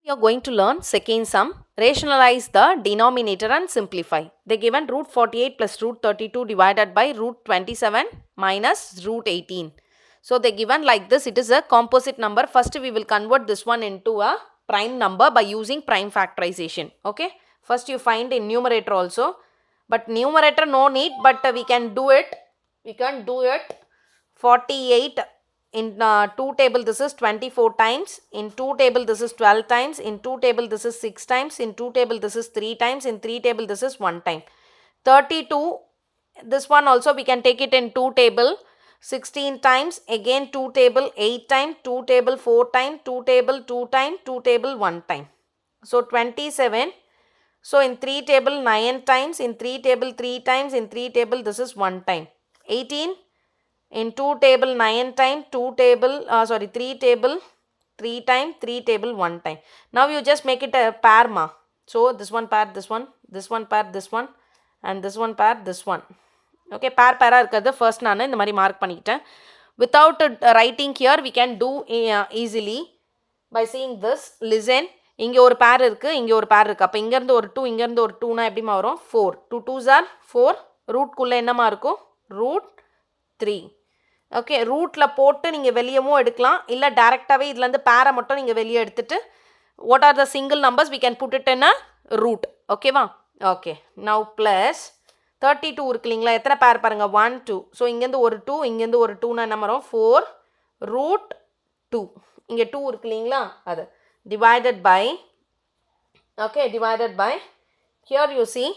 We are going to learn second sum, rationalize the denominator and simplify. They given root 48 plus root 32 divided by root 27 minus root 18. So they given like this, it is a composite number. First we will convert this one into a prime number by using prime factorization. Okay, first you find in numerator also, but numerator no need, but we can do it. 48 in 2 table this is 24 times, in 2 table this is 12 times, in 2 table this is 6 times, in 2 table this is 3 times, in 3 table this is 1 time. 32, this one also we can take it in 2 table 16 times, again 2 table 8 times, 2 table 4 times, 2 table 2 times, 2 table 1 time. So 27. So in 3 table 9 times, in 3 table 3 times, in 3 table this is 1 time. 18 in 2 table 9 time, 2 table 3 table 3 time, 3 table 1 time. Now you just make it a pair ma. So this one pair this one, this one pair this one, and this one pair this one. Okay, pair pair இருக்கிறது first நான் இந்த மாதிரி mark பண்ணிட்டேன். Without writing here we can do easily by seeing this. Listen, இங்கே ஒரு பேர் இருக்குது, இங்கே ஒரு பேர் இருக்குது. அப்போ இங்கேருந்து ஒரு 2, இங்கேருந்து ஒரு 2னா எப்படிமா வரும்? 4. 2 2s are 4. ரூட்குள்ளே என்னமா இருக்கும்? ரூட் 3. ஓகே, ரூட்டில் போட்டு நீங்கள் வெளியவும் எடுக்கலாம், இல்லை டேரெக்டாகவே இதுலேருந்து பேரை மட்டும் நீங்கள் வெளியே எடுத்துட்டு what are the single numbers we can put it in a root. ஓகேவா? ஓகே, நவ் ப்ளஸ் 32 இருக்கு இல்லைங்களா? எத்தனை பேர் பாருங்கள்? 1 2. ஸோ இங்கேருந்து ஒரு 2, இங்கேருந்து ஒரு 2னா என்ன வரும்? 4 ரூட் 2. இங்கே 2 இருக்கு இல்லைங்களா? அது divided by, okay, divided by, here you see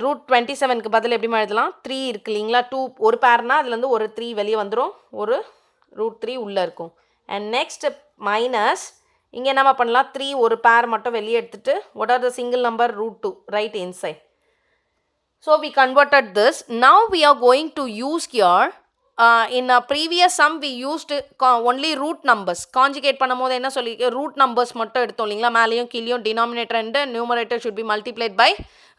root 27க்கு பதில் எப்படி எழுதலாம்? 3 இருக்கு இல்லைங்களா? 2 ஒரு பேர்னா அதுலேருந்து ஒரு 3 வெளியே வந்துடும், ஒரு ரூட் 3 உள்ளே இருக்கும். அண்ட் நெக்ஸ்ட் மைனஸ், இங்கே என்னமா பண்ணலாம்? 3 ஒரு பேர் மட்டும் வெளியே எடுத்துட்டு what are the single number? Root 2 right inside. So we converted this. Now we are going to use here in a previous sum we used only root numbers. Conjugate பண்ணும்போது என்ன சொல்லி root numbers மட்டும் எடுத்தோம் இல்லைங்களா? மேலேயும் கீழேயும் denominator and numerator should be multiplied by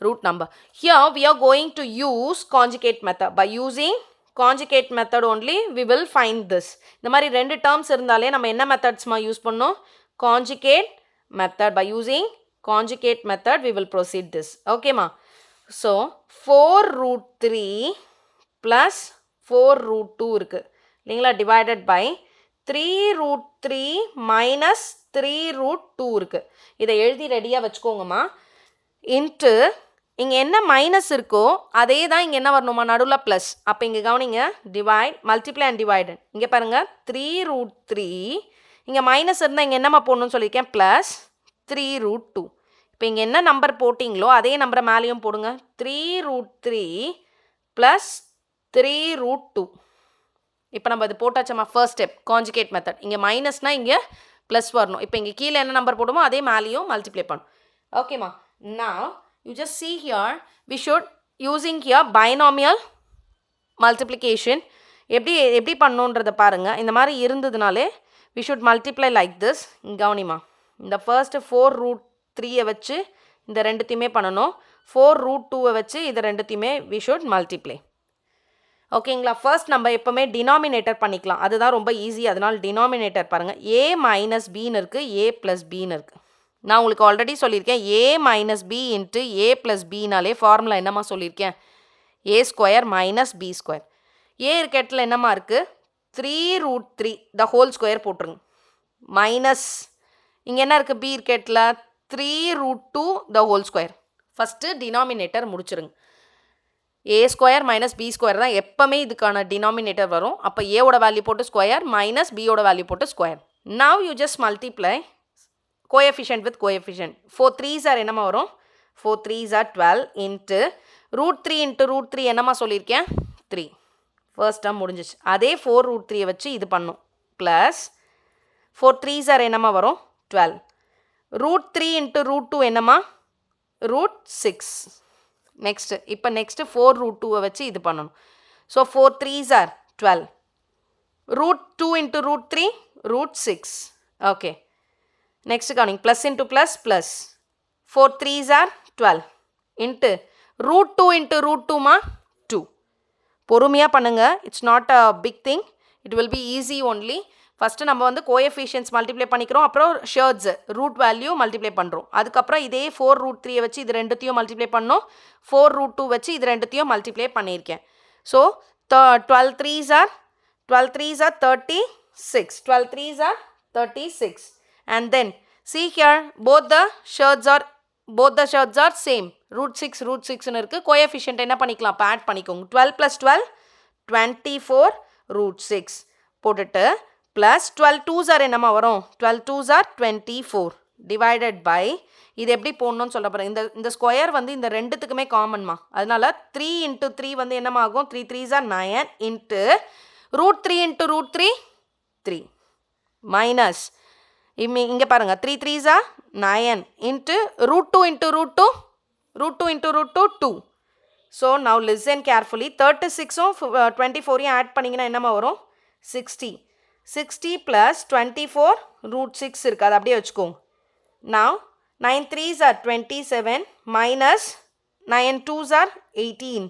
root number. Here we are going to use conjugate method. By using conjugate method only we will find this. இந்த மாதிரி ரெண்டு terms இருந்தாலே நம்ம என்ன methodsமா யூஸ் பண்ணோம்? Conjugate method. By using conjugate method we will proceed this. Okay ma? So 4 root 3 plus 4 root 2 இருக்குது இல்லைங்களா? divided by 3 root 3 minus 3 root 2 இருக்குது. இதை எழுதி ரெடியாக வச்சுக்கோங்கம்மா. இன்ட்டு இங்கே என்ன மைனஸ் இருக்கோ அதே தான் இங்கே என்ன வரணுமா? நடுவில் ப்ளஸ். அப்போ இங்கே கவனிங்க, டிவைட் மல்டிப்ளை அண்ட் டிவைடட். இங்கே பாருங்கள் 3 root 3, இங்கே மைனஸ் இருந்தால் இங்கே என்னம்மா போடணும்னு சொல்லியிருக்கேன்? Plus 3 root 2. இப்போ இங்கே என்ன நம்பர் போட்டிங்களோ அதே நம்பரை மேலேயும் போடுங்க. 3 root 3 ப்ளஸ் 3 root 2. இப்போ நம்ம இது போட்டாச்சம்மா ஃபர்ஸ்ட் ஸ்டெப் கான்ஜுகேட் மெத்தட். இங்கே மைனஸ்னால் இங்கே ப்ளஸ் வரணும். இப்போ இங்கே கீழே என்ன நம்பர் போடுமோ அதே மேலேயும் மல்டிப்ளை பண்ணணும். ஓகேம்மா, now you just see here we should using here binomial multiplication. எப்படி பண்ணணுன்றதை பாருங்கள். இந்த மாதிரி இருந்ததுனாலே we should multiply like this. இங்கே கவனிமா, இந்த ஃபர்ஸ்ட்டு 4 root 3 வச்சு இந்த ரெண்டுத்தையுமே பண்ணணும். 4 root 2 வச்சு இது ரெண்டுத்தையுமே we should multiply. ஓகேங்களா? ஃபர்ஸ்ட் நம்ம எப்போவுமே டினாமினேட்டர் பண்ணிக்கலாம், அதுதான் ரொம்ப ஈஸி. அதனால் டினாமினேட்டர் பாருங்கள், ஏ மைனஸ் பின்னு இருக்குது, ஏ ப்ளஸ் பின்னு இருக்குது. நான் உங்களுக்கு ஆல்ரெடி சொல்லியிருக்கேன், ஏ மைனஸ் பி இன்ட்டு ஏ ப்ளஸ் பினாலே ஃபார்முலா என்னம்மா சொல்லியிருக்கேன்? ஏ ஸ்கொயர் மைனஸ் பி ஸ்கொயர். ஏ இருக்க இடத்துல என்னம்மா இருக்குது? 3 root 3 த ஹோல் ஸ்கொயர் போட்டுருங்க. மைனஸ் இங்கே என்ன இருக்குது? பி இருக்க இடத்துல 3 root 2 the whole square. First denominator முடிச்சிருங்க. ஏ ஸ்கொயர் மைனஸ் பி ஸ்கொயர் தான் எப்போவுமே இதுக்கான டினாமினேட்டர் வரும். அப்போ ஏவோட வேல்யூ போட்டு ஸ்கொயர் மைனஸ் பியோட வேல்யூ போட்டு square. Now you just multiply coefficient with coefficient. 4 3s are என்னமா வரும்? 4 3s R 12 into root 3 into root 3 என்னமா சொல்லியிருக்கேன்? 3. ஃபர்ஸ்ட் டேர்ம் முடிஞ்சிச்சு. அதே 4 root 3 வச்சு இது பண்ணும். ப்ளஸ் 4 3s ஆர் என்னமா வரும்? 12. ரூட் 3 இன்ட்டு ரூட் 2 என்னமா? ரூட் 6. நெக்ஸ்ட்டு இப்போ நெக்ஸ்ட்டு 4 root 2 வச்சு இது பண்ணணும். So 4 3s R 12. Root 2 into root 3 root 6. Okay, next கவனிங், plus into plus plus 4 3s R 12 into root 2 into root 2மா 2. பொறுமையாக பண்ணுங்கள், it's not a big thing, it will be easy only. First நம்ம வந்து coefficients multiply பண்ணிக்கிறோம், அப்புறம் shirts root value multiply பண்ணுறோம். அதுக்கப்புறம் இதே 4√3 வச்சு இது ரெண்டுத்தையும் மல்டிப்ளை பண்ணோம். 4√2 வச்சு இது ரெண்டுத்தையும் மல்டிப்ளை பண்ணியிருக்கேன். So 12 3s are 36. 12 3s are 36. And then see here both the shirts are same. √6 இருக்கு. கோஎஃபிஷியன்ட் என்ன பண்ணிக்கலாம், இப்போ ஆட் பண்ணிக்கோங்க. 12 + 12 24 √6 போட்டுட்டு ப்ளஸ் 12 2s are என்னமா வரும், 12 2s are 24 டிவைடட் பை இது எப்படி போடணும்னு சொல்ல போகிறேன். இந்த ஸ்கொயர் வந்து இந்த ரெண்டுத்துக்குமே காமன்மா, அதனால 3 × 3 வந்து என்னமா ஆகும், 3 3s are 9 இன்ட்டு √3 × √3 3 மைனஸ் இங்கே பாருங்கள் 3 3s are 9 இன்ட்டு √2 × √2 2. So now listen carefully. 36ம் 24யும் ஆட் பண்ணிங்கன்னா என்னமா வரும், 60 + 24 √6 இருக்குது, அது அப்படியே வச்சுக்கோங்க. Now 9 3s are 27 minus 9 2s are 18.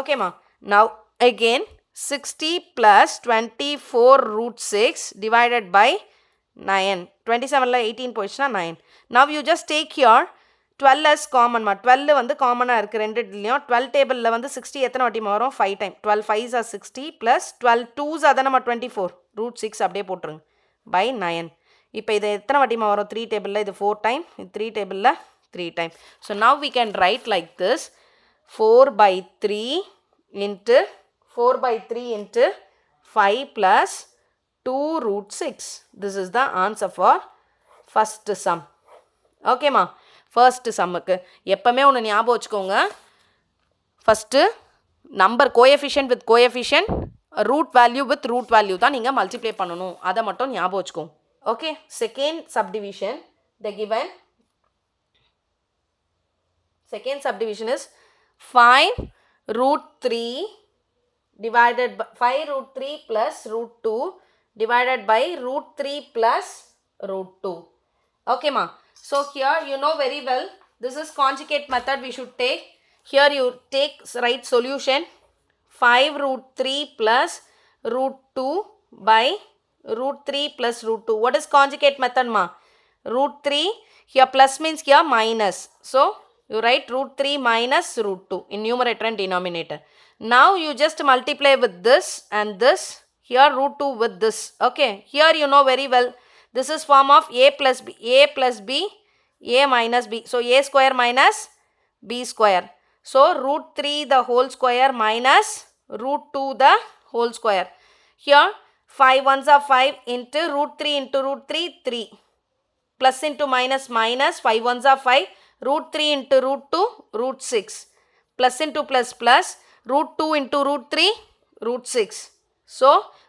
ஓகேம்மா. Now again 60 + 24 √6 divided by 9. 27ல் 18 போயிடுச்சுன்னா 9. Now you just take your 12 as காமன்மா. 12 வந்து காமனாக இருக்குது ரெண்டுலேயும். 12 டேபிளில் வந்து 60 எத்தனை வாட்டிமா வரும், 5 டைம். 12 5s are 60 + 12 2s அதை நம்ம 24 √6 அப்படியே போட்டுருங்க பை 9. இப்போ இது எத்தனை வாட்டிமா வரும், 3 டேபிளில் இது 4 டைம், இது 3 டேபிளில் 3 time. So now we can write like this 4/3 into 5 + 2 √6. This is the answer for first sum. ஓகேம்மா. ஃபர்ஸ்ட் சம்முக்கு எப்போவுமே ஒன்று ஞாபகம் வச்சுக்கோங்க, first number coefficient with coefficient, root value with root value தான் நீங்கள் மல்டிப்ளை பண்ணணும், அதை மட்டும் ஞாபகம் வச்சுக்கோங்க. Okay. Second subdivision the given second subdivision is 5√3 divided by 5√3 plus √2 divided by √3 plus √2. Okay ma. So here you know very well this is conjugate method we should take. Here you take right solution 5√3 plus √2 by √3 plus √2. What is conjugate method ma? √3 here plus means here minus. So you write √3 minus √2 in numerator and denominator. Now you just multiply with this and this. Here √2 with this. Okay. Here you know very well this is form of a plus b, a minus b. So a square minus b square. So √3 the whole square minus √2 the whole square. Here 5 ones are 5 into √3 into √3 3. Plus into minus minus 5 ones are 5. √3 into √2 √6. Plus into plus plus √2 into √3 √6. So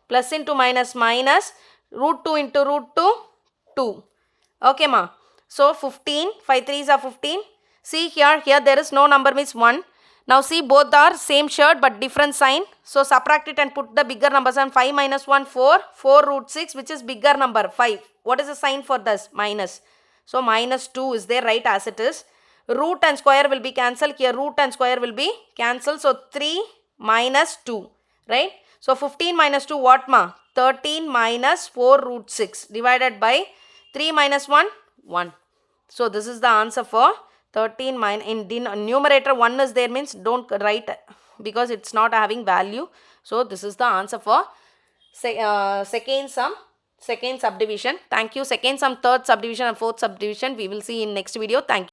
plus into minus minus √2 into √2 2. Okay ma. So 15 5 3s are 15. See here there is no number means 1. Now see both are same shirt but different sign. So subtract it and put the bigger numbers, and 5 minus 1 4 √6 which is bigger number 5. What is the sign for this? Minus. So minus 2 is there, right as it is. Root and square will be cancelled. Here root and square will be cancelled. So 3 minus 2, right? So 15 minus 2 what ma? 13 minus 4 √6 divided by 3 minus 1 1. So this is the answer for 13 minus, in numerator 1 is there means don't write because it's not having value. So this is the answer for second sum, second subdivision. Thank you. Second sum, third subdivision and fourth subdivision we will see in next video. Thank you.